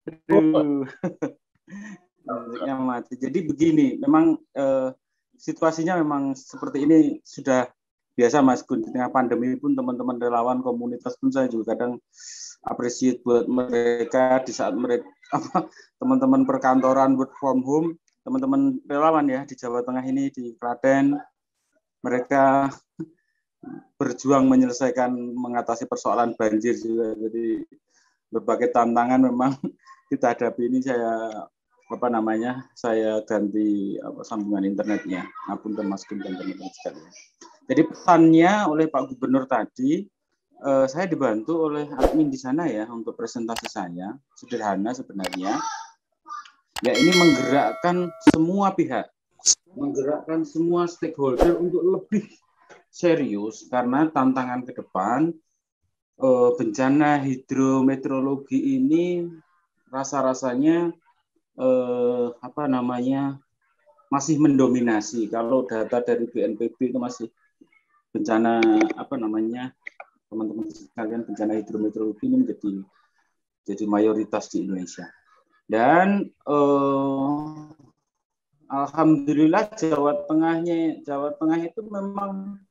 Aduh, musiknya mati. Jadi begini, memang situasinya memang seperti ini sudah biasa Mas Gun. Di tengah pandemi pun teman-teman relawan komunitas pun saya juga kadang appreciate buat mereka di saat mereka teman-teman perkantoran work from home, teman-teman relawan ya di Jawa Tengah ini di Klaten, mereka berjuang menyelesaikan mengatasi persoalan banjir juga. Jadi berbagai tantangan memang kita hadapi ini. Saya ganti sambungan internetnya. Ngapunten Mas Gun dan teman-teman sekalian. Jadi pesannya oleh Pak Gubernur tadi, saya dibantu oleh admin di sana ya untuk presentasi saya. Sederhana sebenarnya. Ya ini menggerakkan semua pihak, menggerakkan semua stakeholder untuk lebih serius karena tantangan ke depan bencana hidrometeorologi ini rasa-rasanya masih mendominasi. Kalau data dari BNPB itu masih bencana teman-teman sekalian, bencana hidrometeorologi ini jadi mayoritas di Indonesia. Dan alhamdulillah Jawa Tengah itu memang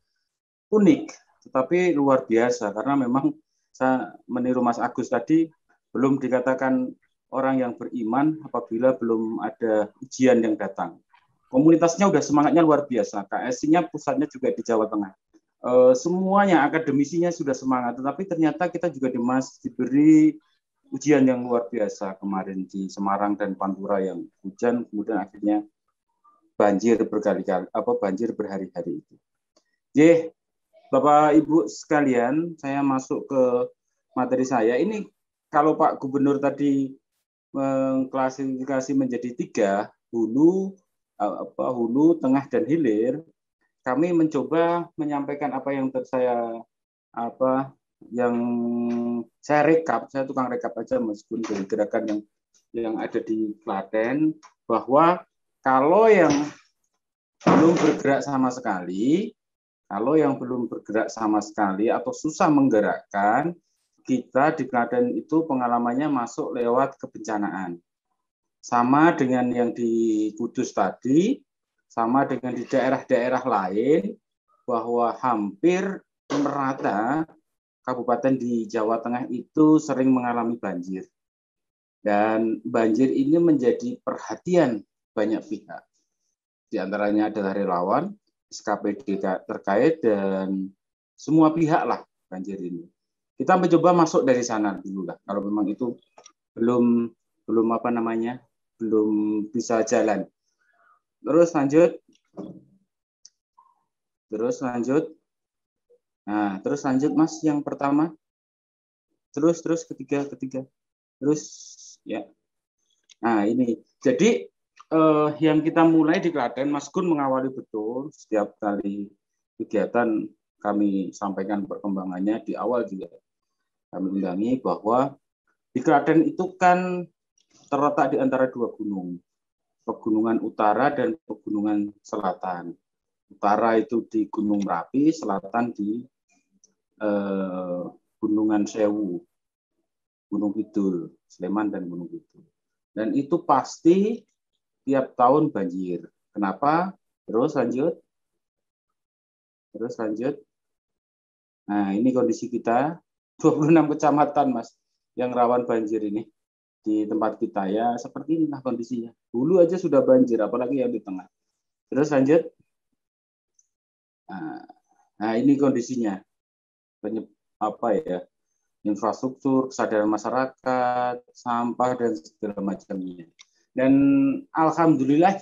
unik, tetapi luar biasa karena memang saya meniru Mas Agus tadi, belum dikatakan orang yang beriman apabila belum ada ujian yang datang. Komunitasnya udah semangatnya luar biasa, KSI-nya pusatnya juga di Jawa Tengah. Semuanya akademisinya sudah semangat, tetapi ternyata kita juga diberi ujian yang luar biasa kemarin di Semarang dan Pantura yang hujan, kemudian akhirnya banjir berkali-kali, banjir berhari-hari itu. Bapak Ibu sekalian, saya masuk ke materi saya. Ini kalau Pak Gubernur tadi mengklasifikasi menjadi 3, hulu, tengah dan hilir. Kami mencoba menyampaikan apa yang saya rekap, saya tukang rekap aja meskipun dari gerakan yang ada di Klaten, bahwa kalau yang belum bergerak sama sekali atau susah menggerakkan, kita di Klaten itu pengalamannya masuk lewat kebencanaan. Sama dengan yang di Kudus tadi, sama dengan di daerah-daerah lain, bahwa hampir merata kabupaten di Jawa Tengah itu sering mengalami banjir. Dan banjir ini menjadi perhatian banyak pihak. Di antaranya adalah relawan, SKPD terkait, dan semua pihak lah banjir ini. Kita mencoba masuk dari sana dulu lah. Kalau memang itu belum bisa jalan. Terus lanjut Mas yang pertama. Terus ketiga. Terus ya. Nah, ini. Jadi yang kita mulai di Klaten, Mas Gun mengawali betul setiap kali kegiatan kami sampaikan perkembangannya di awal juga. Kami undangi bahwa di Klaten itu kan terletak di antara 2 gunung, Pegunungan Utara dan Pegunungan Selatan. Utara itu di Gunung Merapi, selatan di Gunungan Sewu, Gunung Kidul, Sleman dan Gunung Kidul. Dan itu pasti tiap tahun banjir. Kenapa? Terus lanjut. Nah, ini kondisi kita, 26 kecamatan, Mas, yang rawan banjir ini. Di tempat kita ya seperti inilah kondisinya. Hulu aja sudah banjir, apalagi yang di tengah. Terus lanjut. Nah ini kondisinya. Infrastruktur, kesadaran masyarakat, sampah dan segala macamnya. Dan alhamdulillah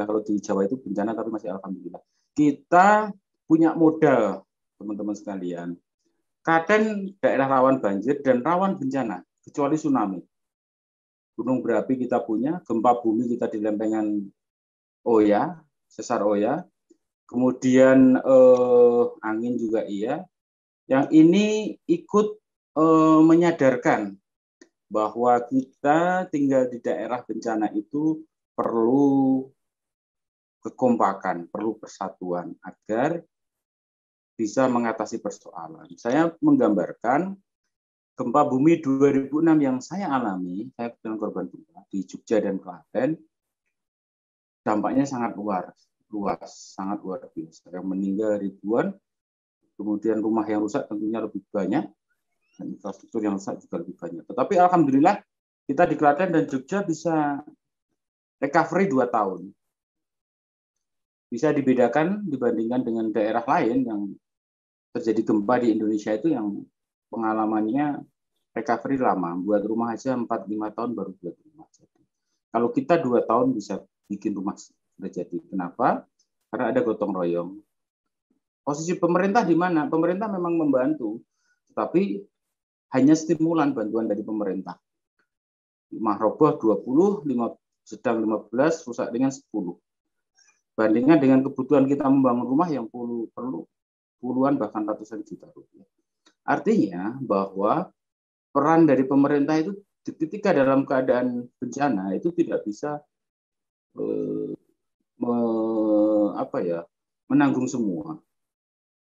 kalau di Jawa itu bencana tapi masih alhamdulillah. Kita punya modal, teman-teman sekalian. Klaten daerah rawan banjir dan rawan bencana, kecuali tsunami. Gunung berapi kita punya, gempa bumi kita di lempengan Oya, sesar Oya. Kemudian angin juga iya. Yang ini ikut menyadarkan bahwa kita tinggal di daerah bencana itu perlu kekompakan, perlu persatuan agar bisa mengatasi persoalan. Saya menggambarkan gempa bumi 2006 yang saya alami, saya dengan korban gempa di Jogja dan Klaten, dampaknya sangat luas, sangat luar biasa. Yang meninggal ribuan, kemudian rumah yang rusak tentunya lebih banyak, dan infrastruktur yang rusak juga lebih banyak. Tetapi alhamdulillah kita di Klaten dan Jogja bisa recovery 2 tahun. Bisa dibedakan dibandingkan dengan daerah lain yang terjadi gempa di Indonesia itu yang pengalamannya recovery lama. Buat rumah aja 4-5 tahun baru buat rumah jadi. Kalau kita 2 tahun bisa bikin rumah sudah jadi. Kenapa? Karena ada gotong royong. Posisi pemerintah di mana? Pemerintah memang membantu, tetapi hanya stimulan bantuan dari pemerintah. Rumah roboh 20, sedang 15, rusak dengan 10. Bandingkan dengan kebutuhan kita membangun rumah yang perlu puluhan bahkan ratusan juta rupiah. Artinya bahwa peran dari pemerintah itu ketika dalam keadaan bencana itu tidak bisa menanggung semua.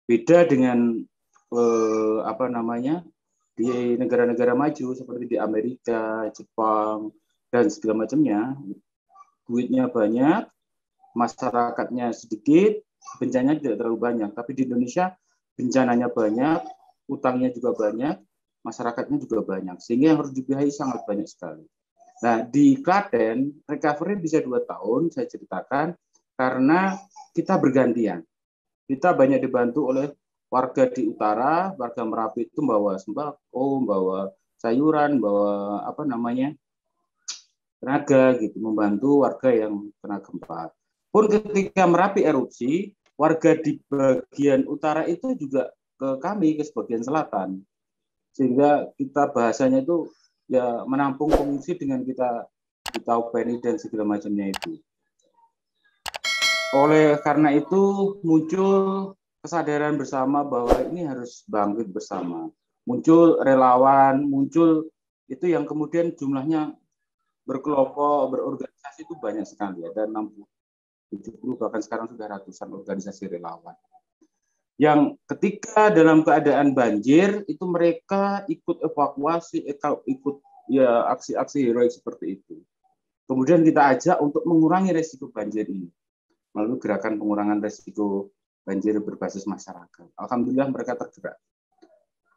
Beda dengan di negara-negara maju seperti di Amerika, Jepang dan segala macamnya, duitnya banyak, masyarakatnya sedikit, bencananya tidak terlalu banyak. Tapi di Indonesia bencananya banyak, utangnya juga banyak, masyarakatnya juga banyak. Sehingga yang harus dibiayai sangat banyak sekali. Nah, di Klaten, recovery bisa 2 tahun, saya ceritakan, karena kita bergantian. Kita banyak dibantu oleh warga di utara, warga Merapi itu bawa sembako, bawa sayuran, bawa tenaga gitu, membantu warga yang kena gempa. Pun ketika Merapi erupsi, warga di bagian utara itu juga ke kami, ke bagian selatan. Sehingga kita bahasanya itu ya menampung pengungsi dengan kita openi dan segala macamnya itu. Oleh karena itu muncul kesadaran bersama bahwa ini harus bangkit bersama. Muncul relawan, muncul itu yang kemudian jumlahnya berkelompok, berorganisasi itu banyak sekali. Ada 60, 70, bahkan sekarang sudah ratusan organisasi relawan. Yang ketika dalam keadaan banjir, itu mereka ikut evakuasi, ikut ya aksi-aksi heroik seperti itu. Kemudian kita ajak untuk mengurangi resiko banjir ini melalui gerakan pengurangan resiko banjir berbasis masyarakat. Alhamdulillah mereka tergerak.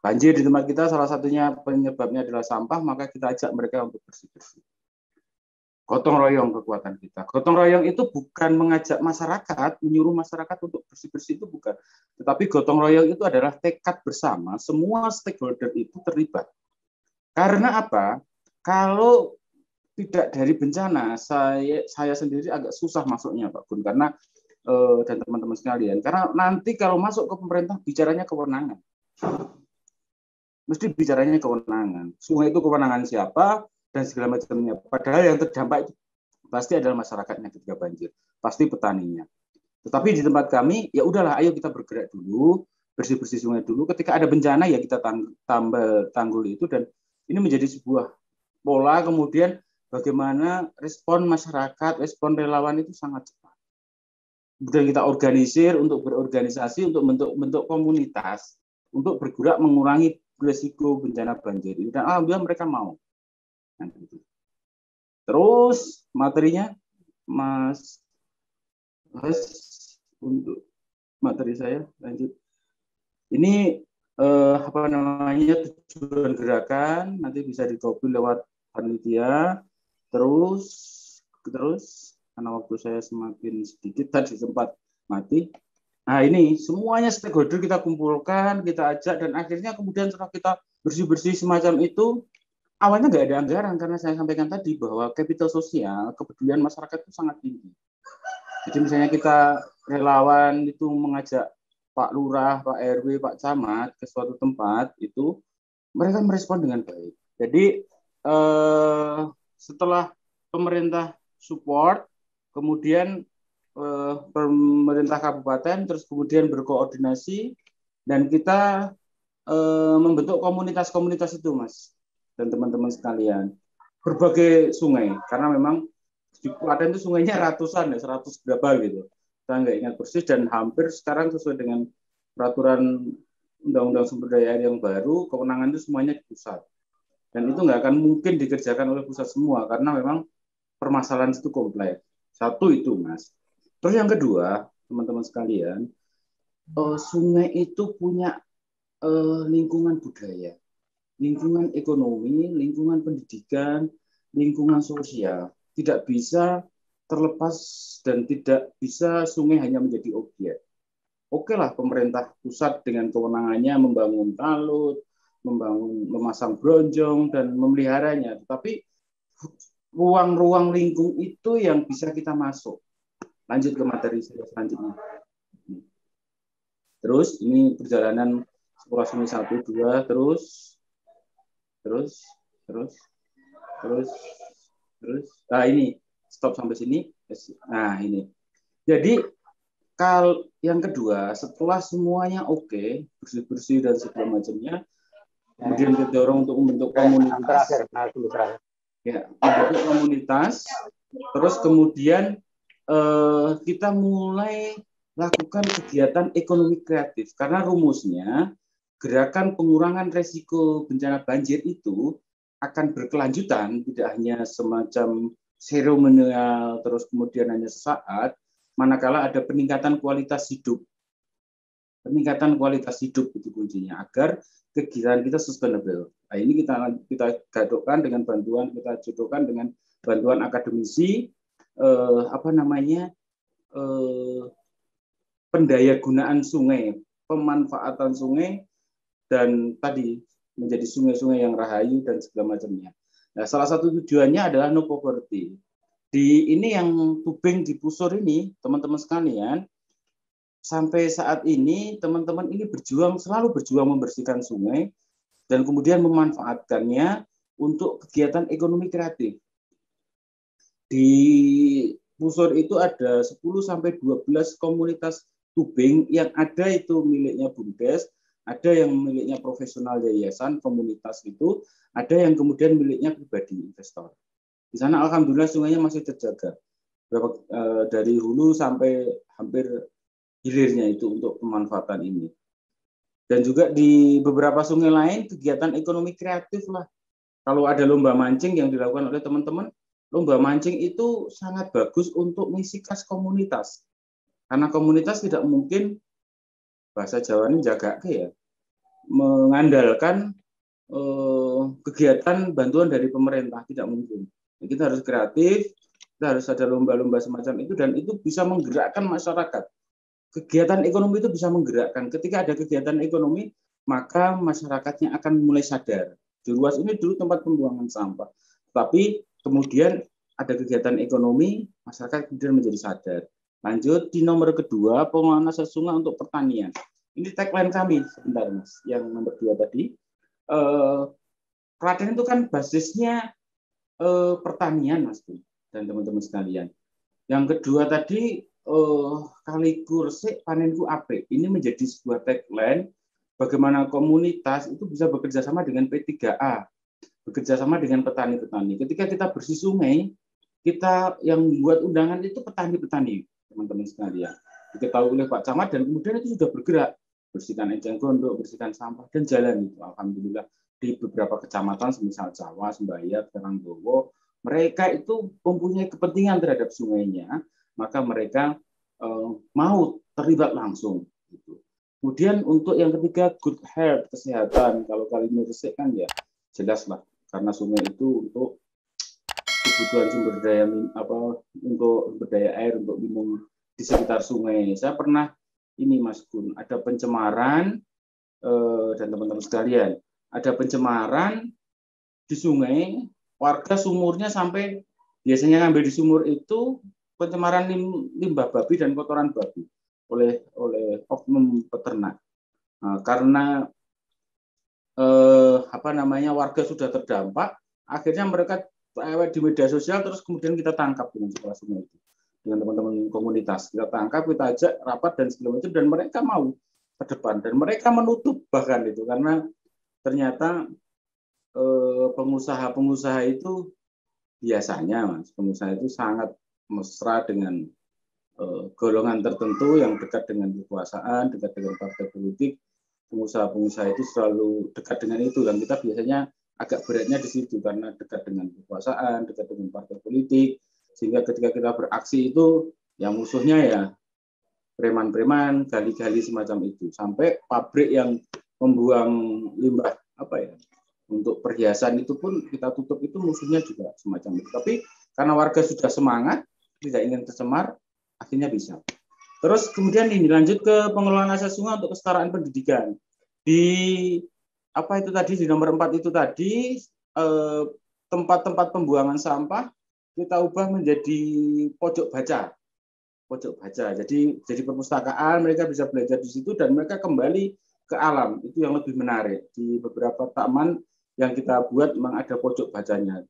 Banjir di tempat kita salah satunya penyebabnya adalah sampah, maka kita ajak mereka untuk bersih-bersih. Gotong royong kekuatan kita. Gotong royong itu bukan mengajak masyarakat, menyuruh masyarakat untuk bersih-bersih, itu bukan. Tetapi gotong royong itu adalah tekad bersama, semua stakeholder itu terlibat. Karena apa? Kalau tidak dari bencana, saya sendiri agak susah masuknya, Pak Gun, karena dan teman-teman sekalian. Karena nanti kalau masuk ke pemerintah, bicaranya kewenangan. Mesti bicaranya kewenangan. Sungai itu kewenangan siapa? Dan segala macamnya. Padahal yang terdampak itu pasti adalah masyarakatnya ketika banjir, pasti petaninya. Tetapi di tempat kami, ya udahlah, ayo kita bergerak dulu, bersih-bersih sungai dulu. Ketika ada bencana, ya kita tanggul itu, dan ini menjadi sebuah pola. Kemudian bagaimana respon masyarakat, respon relawan itu sangat cepat. Kemudian kita organisir untuk berorganisasi, untuk bentuk komunitas, untuk bergerak mengurangi risiko bencana banjir ini. Dan alhamdulillah mereka mau. Terus materinya Mas untuk materi saya lanjut. Ini tujuan gerakan nanti bisa dikopi lewat panitia. Terus karena waktu saya semakin sedikit tadi sempat mati. Nah, ini semuanya stakeholder kita kumpulkan, kita ajak, dan akhirnya kemudian setelah kita bersih-bersih semacam itu, awalnya nggak ada anggaran karena saya sampaikan tadi bahwa kapital sosial, kepedulian masyarakat itu sangat tinggi. Jadi misalnya kita relawan itu mengajak Pak Lurah, Pak RW, Pak Camat ke suatu tempat, itu mereka merespon dengan baik. Jadi setelah pemerintah support, kemudian pemerintah kabupaten terus kemudian berkoordinasi, dan kita membentuk komunitas-komunitas itu, Mas dan teman-teman sekalian, berbagai sungai, karena memang di Klaten itu sungainya ratusan, ya 100 berapa gitu, saya nggak ingat persis, dan hampir sekarang sesuai dengan peraturan undang-undang sumber daya air yang baru, kewenangan itu semuanya di pusat. Dan itu nggak akan mungkin dikerjakan oleh pusat semua, karena memang permasalahan itu kompleks. Satu itu, Mas. Terus yang kedua, teman-teman sekalian, sungai itu punya lingkungan budaya, lingkungan ekonomi, lingkungan pendidikan, lingkungan sosial. Tidak bisa terlepas dan tidak bisa sungai hanya menjadi objek. Oke lah, pemerintah pusat dengan kewenangannya membangun talut, memasang bronjong dan memeliharanya. Tetapi ruang-ruang lingkung itu yang bisa kita masuk. Lanjut ke materi selanjutnya. Terus ini perjalanan sekolah sungai 1, 2, terus. Nah ini stop sampai sini. Nah ini. Jadi yang kedua, setelah semuanya oke, bersih-bersih dan segala macamnya, kemudian kita dorong untuk membentuk komunitas. Ya, membentuk komunitas. Terus kemudian kita mulai lakukan kegiatan ekonomi kreatif, karena rumusnya gerakan pengurangan resiko bencana banjir itu akan berkelanjutan, tidak hanya semacam seremonial terus kemudian hanya sesaat, manakala ada peningkatan kualitas hidup. Peningkatan kualitas hidup itu kuncinya, agar kegiatan kita sustainable. Nah, ini kita gadokkan dengan bantuan, kita jodohkan dengan bantuan akademisi, pendayagunaan sungai, pemanfaatan sungai, dan tadi menjadi sungai-sungai yang rahayu dan segala macamnya. Nah, salah satu tujuannya adalah no poverty. Di ini yang tubing di Pusur ini, teman-teman sekalian, sampai saat ini teman-teman ini selalu berjuang membersihkan sungai dan kemudian memanfaatkannya untuk kegiatan ekonomi kreatif. Di Pusur itu ada 10 sampai 12 komunitas tubing yang ada itu miliknya BUMDes, ada yang miliknya profesional yayasan, komunitas itu, ada yang kemudian miliknya pribadi investor. Di sana alhamdulillah sungainya masih terjaga. Dari hulu sampai hampir hilirnya itu untuk pemanfaatan ini. Dan juga di beberapa sungai lain kegiatan ekonomi kreatif lah. Kalau ada lomba mancing yang dilakukan oleh teman-teman, lomba mancing itu sangat bagus untuk mengisi kas komunitas. Karena komunitas tidak mungkin, bahasa Jawa ini jaga ya, mengandalkan kegiatan bantuan dari pemerintah, tidak mungkin. Kita harus kreatif, kita harus ada lomba-lomba semacam itu, dan itu bisa menggerakkan masyarakat. Kegiatan ekonomi itu bisa menggerakkan. Ketika ada kegiatan ekonomi, maka masyarakatnya akan mulai sadar. Di Ruas ini dulu tempat pembuangan sampah, tapi kemudian ada kegiatan ekonomi, masyarakat kemudian menjadi sadar. Lanjut di nomor kedua, pengelolaan aset sungai untuk pertanian. Ini tagline kami, sebentar Mas, yang nomor 2 tadi. Klaten itu kan basisnya pertanian, Mas, dan teman-teman sekalian. Yang kedua tadi, kaliku resik panenku apik. Ini menjadi sebuah tagline bagaimana komunitas itu bisa bekerja sama dengan P3A, bekerja sama dengan petani-petani. Ketika kita bersih sungai, kita yang membuat undangan itu petani-petani, teman-teman sekalian. Diketahui oleh Pak Camat dan kemudian itu sudah bergerak, bersihkan ejeng gondok, bersihkan sampah, dan jalan itu. Alhamdulillah di beberapa kecamatan, semisal Jawa, Sembayat, Karangdowo, mereka itu mempunyai kepentingan terhadap sungainya, maka mereka mau terlibat langsung. Gitu. Kemudian untuk yang ketiga, good health, kesehatan. Kalau kali ini resik kan ya jelas lah, karena sungai itu untuk kebutuhan sumber daya untuk sumber daya air untuk minum di sekitar sungai. Saya pernah ini Mas Gun, ada pencemaran dan teman-teman sekalian, ada pencemaran di sungai, warga sumurnya sampai biasanya ngambil di sumur itu pencemaran limbah babi dan kotoran babi oleh oknum peternak. Nah, karena warga sudah terdampak, akhirnya mereka di media sosial, terus kemudian kita tangkap dengan sekolah sungai itu, dengan teman-teman komunitas, kita tangkap, kita ajak rapat dan segala macam, dan mereka mau ke depan dan mereka menutup bahkan itu, karena ternyata pengusaha-pengusaha itu biasanya Mas, pengusaha itu sangat mesra dengan golongan tertentu yang dekat dengan kekuasaan, dekat dengan partai politik, pengusaha-pengusaha itu selalu dekat dengan itu, dan kita biasanya agak beratnya di situ karena dekat dengan kekuasaan, dekat dengan partai politik, sehingga ketika kita beraksi itu yang musuhnya ya preman-preman, gali-gali semacam itu, sampai pabrik yang membuang limbah apa ya untuk perhiasan itu pun kita tutup, itu musuhnya juga semacam itu. Tapi karena warga sudah semangat, tidak ingin tercemar, akhirnya bisa. Terus kemudian ini lanjut ke pengelolaan aset sungai untuk kesetaraan pendidikan. Di apa itu tadi, di nomor 4 itu tadi, tempat-tempat pembuangan sampah kita ubah menjadi pojok baca. Pojok baca. Jadi perpustakaan, mereka bisa belajar di situ dan mereka kembali ke alam. Itu yang lebih menarik. Di beberapa taman yang kita buat memang ada pojok bacanya.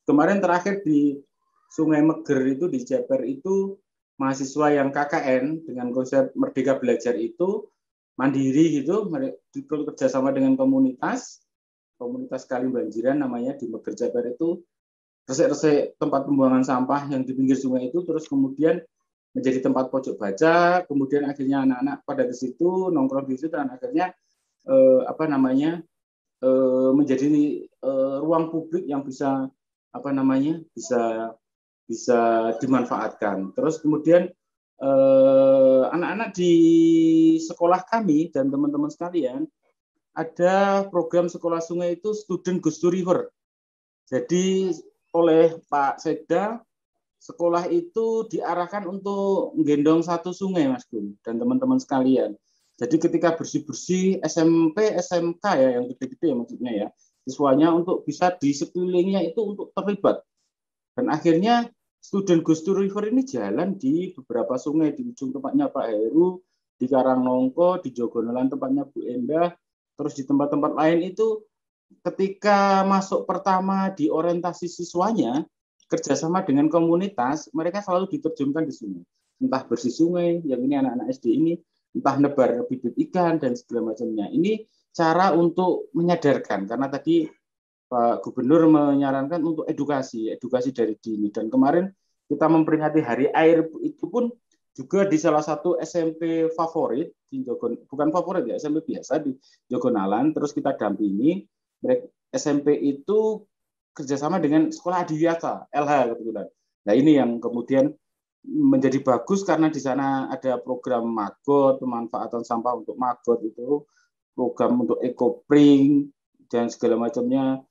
Kemarin terakhir di Sungai Meger itu, di Ceper itu, mahasiswa yang KKN dengan konsep Merdeka Belajar itu mandiri gitu, kerjasama dengan komunitas kali banjiran namanya di Meger Ceper itu, resik-resik tempat pembuangan sampah yang di pinggir sungai itu, terus kemudian menjadi tempat pojok baca, kemudian akhirnya anak-anak pada ke situ, nongkrong di situ, dan akhirnya menjadi ruang publik yang bisa bisa dimanfaatkan. Terus kemudian anak-anak di sekolah kami dan teman-teman sekalian ada program sekolah sungai itu Student Goes to River. Jadi oleh Pak Sekda, sekolah itu diarahkan untuk menggendong satu sungai, Mas Gun, dan teman-teman sekalian. Jadi ketika bersih-bersih SMP, SMK ya, yang gede-gede maksudnya ya, siswanya untuk bisa di sekelilingnya itu untuk terlibat. Dan akhirnya Student Goes to River ini jalan di beberapa sungai, di ujung tempatnya Pak Heru, di Karangnongko, di Jogonolan tempatnya Bu Endah, terus di tempat-tempat lain itu ketika masuk pertama di orientasi siswanya, kerjasama dengan komunitas, mereka selalu diterjunkan di sungai. Entah bersih sungai, yang ini anak-anak SD ini, entah nebar bibit ikan, dan segala macamnya. Ini cara untuk menyadarkan, karena tadi Pak Gubernur menyarankan untuk edukasi dari dini. Dan kemarin kita memperingati Hari Air itu pun juga di salah satu SMP favorit, bukan favorit ya, SMP biasa di Jogonalan, terus kita dampingi, SMP itu kerjasama dengan sekolah adiwiyata, LH kebetulan. Nah ini yang kemudian menjadi bagus karena di sana ada program Magot, pemanfaatan sampah untuk Magot itu, program untuk EcoPring dan segala macamnya,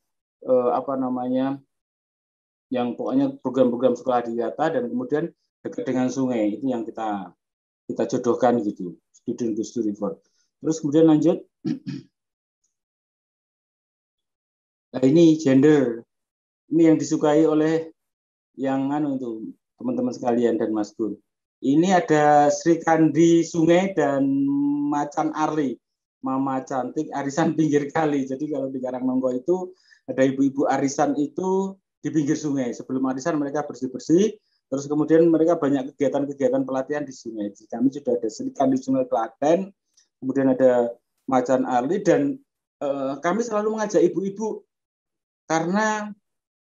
yang pokoknya program-program sekolah adiwiyata, dan kemudian dekat dengan sungai itu yang kita jodohkan gitu, Student Goes to River. Terus kemudian lanjut, nah ini gender, ini yang disukai oleh yang itu teman-teman sekalian dan Mas Gun. Ini ada Sri Kandi Sungai dan Macan Arli, Mama Cantik arisan pinggir kali. Jadi kalau di Karangnongko itu ada ibu-ibu arisan itu di pinggir sungai. Sebelum arisan mereka bersih-bersih, terus kemudian mereka banyak kegiatan-kegiatan pelatihan di sungai. Jadi kami sudah ada Sri Kandi Sungai Klaten, kemudian ada Macan Arli, dan kami selalu mengajak ibu-ibu karena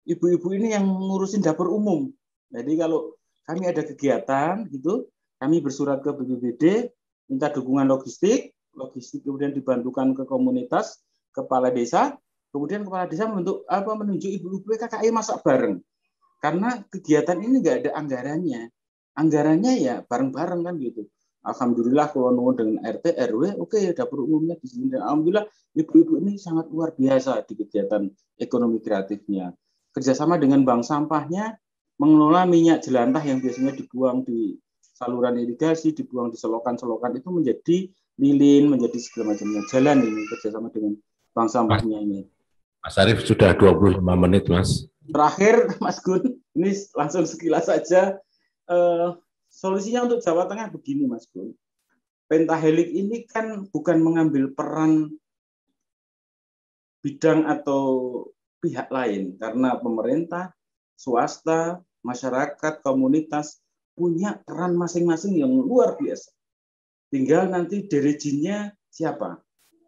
ibu-ibu ini yang ngurusin dapur umum. Jadi kalau kami ada kegiatan gitu, kami bersurat ke BPBD, minta dukungan logistik kemudian dibantukan ke komunitas, kepala desa, kemudian kepala desa menunjuk ibu-ibu KKI masak bareng. Karena kegiatan ini nggak ada anggarannya ya bareng-bareng kan gitu. Alhamdulillah kalau nunggu dengan RT RW, oke, dapur umumnya di sini. Dan alhamdulillah ibu-ibu ini sangat luar biasa di kegiatan ekonomi kreatifnya. Kerjasama dengan bank sampahnya, mengelola minyak jelantah yang biasanya dibuang di saluran irigasi, dibuang di selokan-selokan, itu menjadi lilin, menjadi segala macamnya. Jalan ini kerjasama dengan bank sampahnya ini. Mas Arief sudah 25 menit, Mas. Terakhir, Mas Gun, ini langsung sekilas saja. Solusinya untuk Jawa Tengah begini, Mas Gun. Pentahelix ini kan bukan mengambil peran bidang atau pihak lain, karena pemerintah, swasta, masyarakat, komunitas punya peran masing-masing yang luar biasa. Tinggal nanti dirijinya siapa.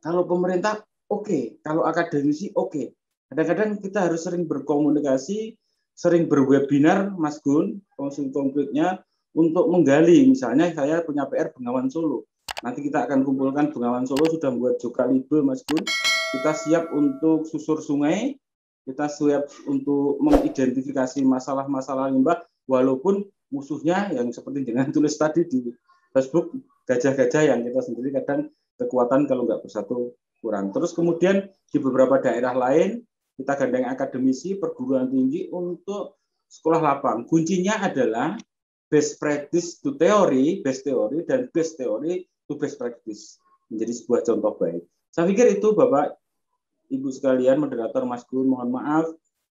Kalau pemerintah, oke. Kalau akademisi, oke. Kadang-kadang kita harus sering berkomunikasi, sering berwebinar, Mas Gun, konkretnya untuk menggali. Misalnya saya punya PR Bengawan Solo. Nanti kita akan kumpulkan Bengawan Solo sudah membuat Jokalibe, Mas Gun. Kita siap untuk susur sungai, kita siap untuk mengidentifikasi masalah-masalah limbah, walaupun musuhnya yang seperti dengan tulis tadi di Facebook, gajah-gajah yang kita sendiri kadang kekuatan kalau nggak bersatu kurang. Terus kemudian di beberapa daerah lain, kita gandeng akademisi, perguruan tinggi untuk sekolah lapang. Kuncinya adalah best practice to theory, best teori, dan best teori to best practice. Menjadi sebuah contoh baik. Saya pikir itu Bapak, Ibu sekalian, moderator Mas Gun, mohon maaf,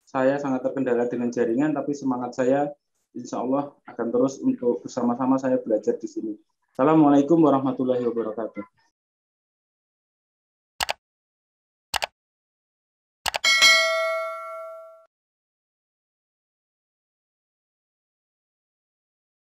saya sangat terkendala dengan jaringan, tapi semangat saya insya Allah akan terus untuk bersama-sama saya belajar di sini. Assalamualaikum warahmatullahi wabarakatuh.